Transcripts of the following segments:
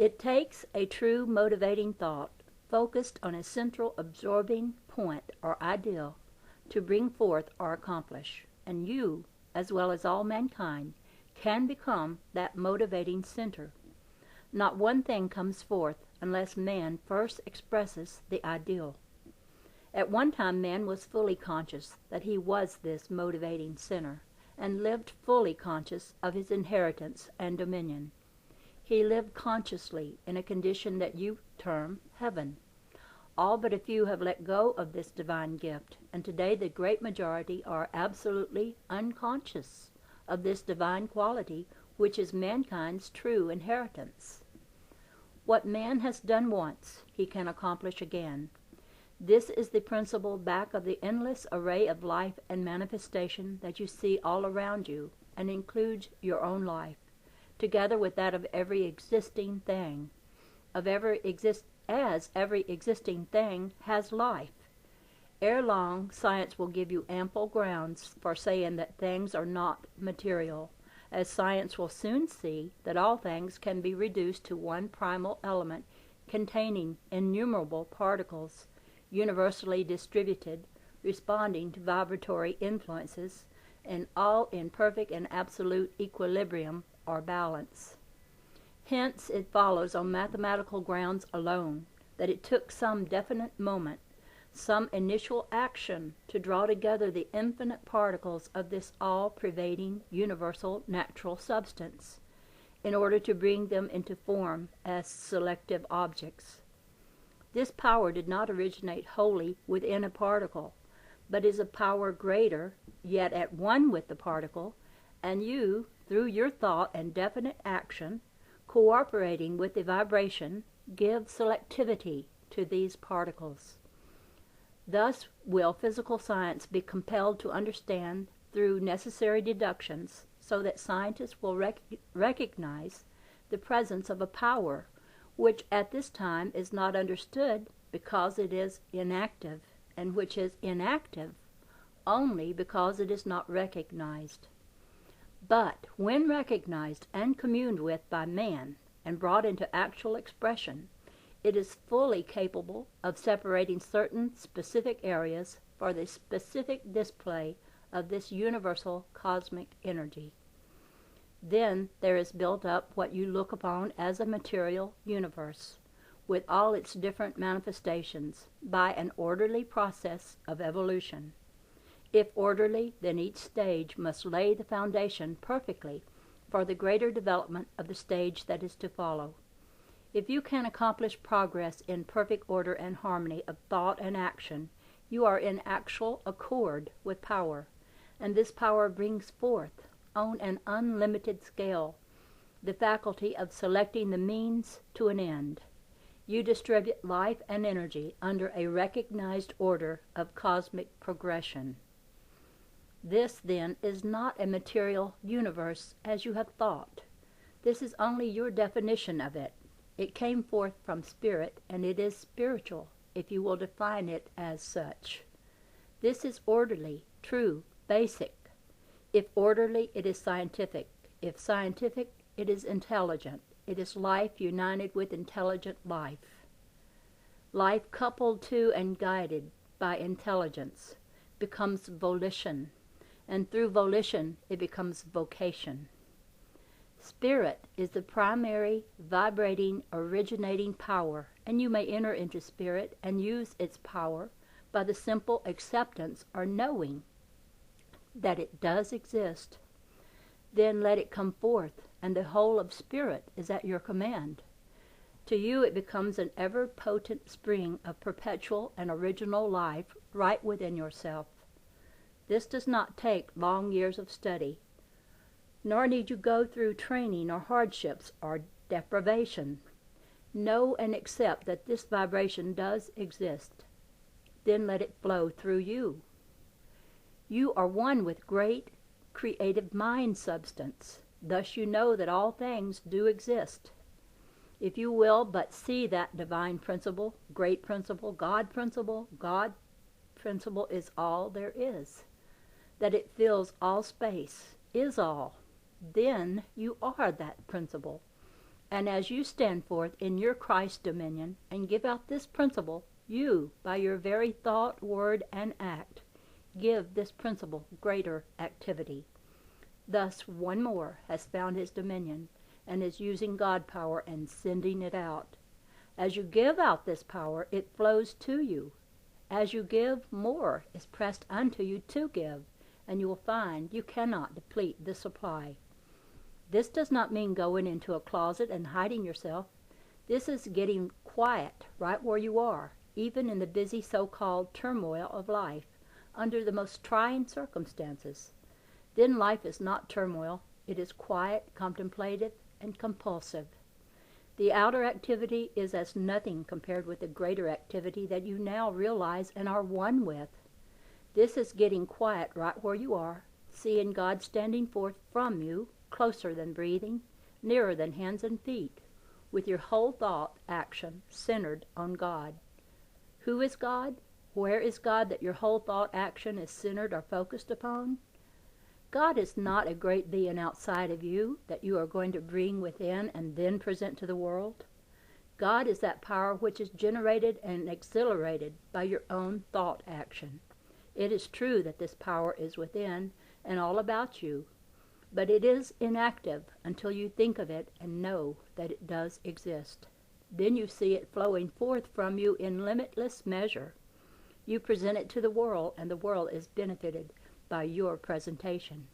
It takes a true motivating thought, focused on a central absorbing point or ideal, to bring forth or accomplish, and you, as well as all mankind, can become that motivating center. Not one thing comes forth unless man first expresses the ideal. At one time man was fully conscious that he was this motivating center, and lived fully conscious of his inheritance and dominion. He lived consciously in a condition that you term heaven. All but a few have let go of this divine gift, and today the great majority are absolutely unconscious of this divine quality which is mankind's true inheritance. What man has done once, he can accomplish again. This is the principle back of the endless array of life and manifestation that you see all around you, and includes your own life, together with that of every existing thing, as every existing thing has life. Ere long, science will give you ample grounds for saying that things are not material, as science will soon see that all things can be reduced to one primal element containing innumerable particles, universally distributed, responding to vibratory influences, and all in perfect and absolute equilibrium or balance. Hence it follows on mathematical grounds alone that it took some definite moment, some initial action, to draw together the infinite particles of this all-pervading universal natural substance, in order to bring them into form as selective objects. This power did not originate wholly within a particle, but is a power greater, yet at one with the particle, and you, through your thought and definite action, cooperating with the vibration, give selectivity to these particles. Thus will physical science be compelled to understand through necessary deductions, so that scientists will recognize the presence of a power which at this time is not understood because it is inactive, and which is inactive only because it is not recognized. But when recognized and communed with by man and brought into actual expression, it is fully capable of separating certain specific areas for the specific display of this universal cosmic energy. Then there is built up what you look upon as a material universe, with all its different manifestations, by an orderly process of evolution. If orderly, then each stage must lay the foundation perfectly for the greater development of the stage that is to follow. If you can accomplish progress in perfect order and harmony of thought and action, you are in actual accord with power, and this power brings forth, on an unlimited scale, the faculty of selecting the means to an end. You distribute life and energy under a recognized order of cosmic progression. This, then, is not a material universe as you have thought. This is only your definition of it. It came forth from spirit, and it is spiritual, if you will define it as such. This is orderly, true, basic. If orderly, it is scientific. If scientific, it is intelligent. It is life united with intelligent life. Life coupled to and guided by intelligence becomes volition, and through volition it becomes vocation. Spirit is the primary, vibrating, originating power, and you may enter into spirit and use its power by the simple acceptance or knowing that it does exist. Then let it come forth, and the whole of spirit is at your command. To you it becomes an ever-potent spring of perpetual and original life right within yourself. This does not take long years of study, nor need you go through training or hardships or deprivation. Know and accept that this vibration does exist. Then let it flow through you. You are one with great creative mind substance. Thus you know that all things do exist. If you will but see that divine principle, great principle, God principle is all there is, that it fills all space, is all, then you are that principle, And as you stand forth in your Christ dominion and give out this principle, you, by your very thought, word, and act, give this principle greater activity. Thus one more has found his dominion and is using God power and sending it out. As you give out this power, it flows to you. As you give, more is pressed unto you to give, and you will find you cannot deplete the supply. This does not mean going into a closet and hiding yourself. This is getting quiet right where you are, even in the busy so-called turmoil of life, under the most trying circumstances. Then life is not turmoil. It is quiet, contemplative, and compulsive. The outer activity is as nothing compared with the greater activity that you now realize and are one with. This is getting quiet right where you are, seeing God standing forth from you, closer than breathing, nearer than hands and feet, with your whole thought, action centered on God. Who is God? Where is God that your whole thought, action is centered or focused upon? God is not a great being outside of you that you are going to bring within and then present to the world. God is that power which is generated and exhilarated by your own thought action. It is true that this power is within and all about you, but it is inactive until you think of it and know that it does exist. Then you see it flowing forth from you in limitless measure. You present it to the world, and the world is benefited by your presentation.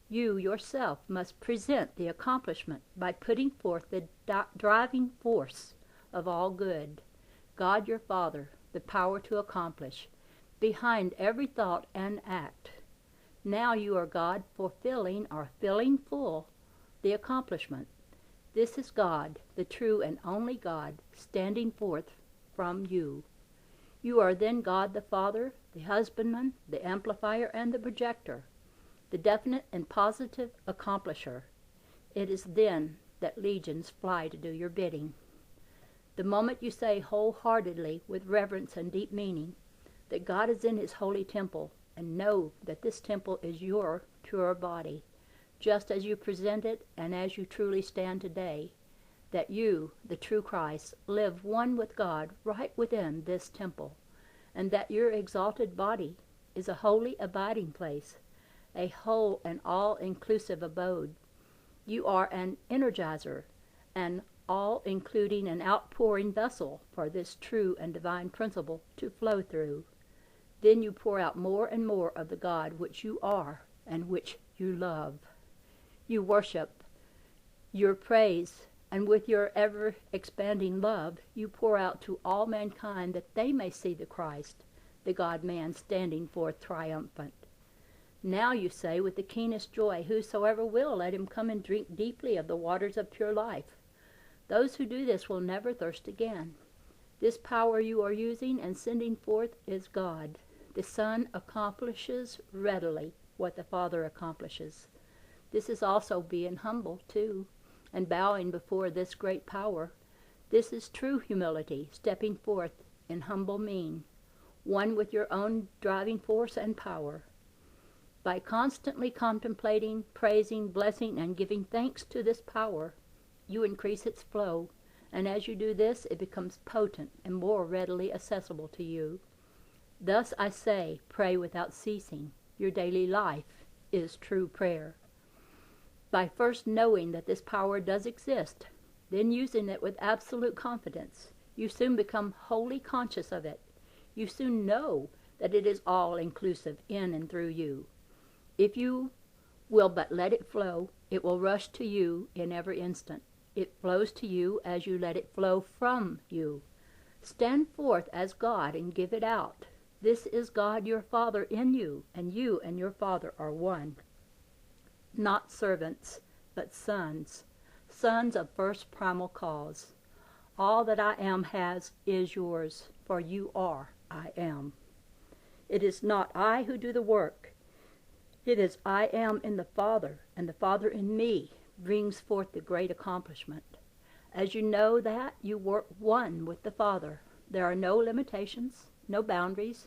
You yourself must present the accomplishment by putting forth the driving force of all good, God your Father, the power to accomplish, behind every thought and act. Now you are God fulfilling or filling full the accomplishment. This is God, the true and only God, standing forth from you. You are then God the Father, the husbandman, the amplifier, and the projector, the definite and positive accomplisher. It is then that legions fly to do your bidding. The moment you say wholeheartedly, with reverence and deep meaning, that God is in his holy temple, and know that this temple is your pure body, just as you present it and as you truly stand today, that you, the true Christ, live one with God right within this temple, and that your exalted body is a holy abiding place, a whole and all-inclusive abode. You are an energizer, an all-including and outpouring vessel for this true and divine principle to flow through. Then you pour out more and more of the God which you are and which you love. You worship, your praise, and with your ever-expanding love, you pour out to all mankind that they may see the Christ, the God-man, standing forth triumphant. Now you say with the keenest joy, whosoever will, let him come and drink deeply of the waters of pure life. Those who do this will never thirst again. This power you are using and sending forth is God. The Son accomplishes readily what the Father accomplishes. This is also being humble, too, and bowing before this great power. This is true humility, stepping forth in humble mien, one with your own driving force and power. By constantly contemplating, praising, blessing, and giving thanks to this power, you increase its flow, and as you do this, it becomes potent and more readily accessible to you. Thus I say, pray without ceasing. Your daily life is true prayer. By first knowing that this power does exist, then using it with absolute confidence, you soon become wholly conscious of it. You soon know that it is all-inclusive in and through you. If you will but let it flow, it will rush to you in every instant. It flows to you as you let it flow from you. Stand forth as God and give it out. This is God your Father in you and your Father are one. Not servants, but sons, sons of first primal cause. All that I am is yours, for you are I am. It is not I who do the work. It is I am in the Father, and the Father in me brings forth the great accomplishment. As you know that, you work one with the Father. There are no limitations, no boundaries,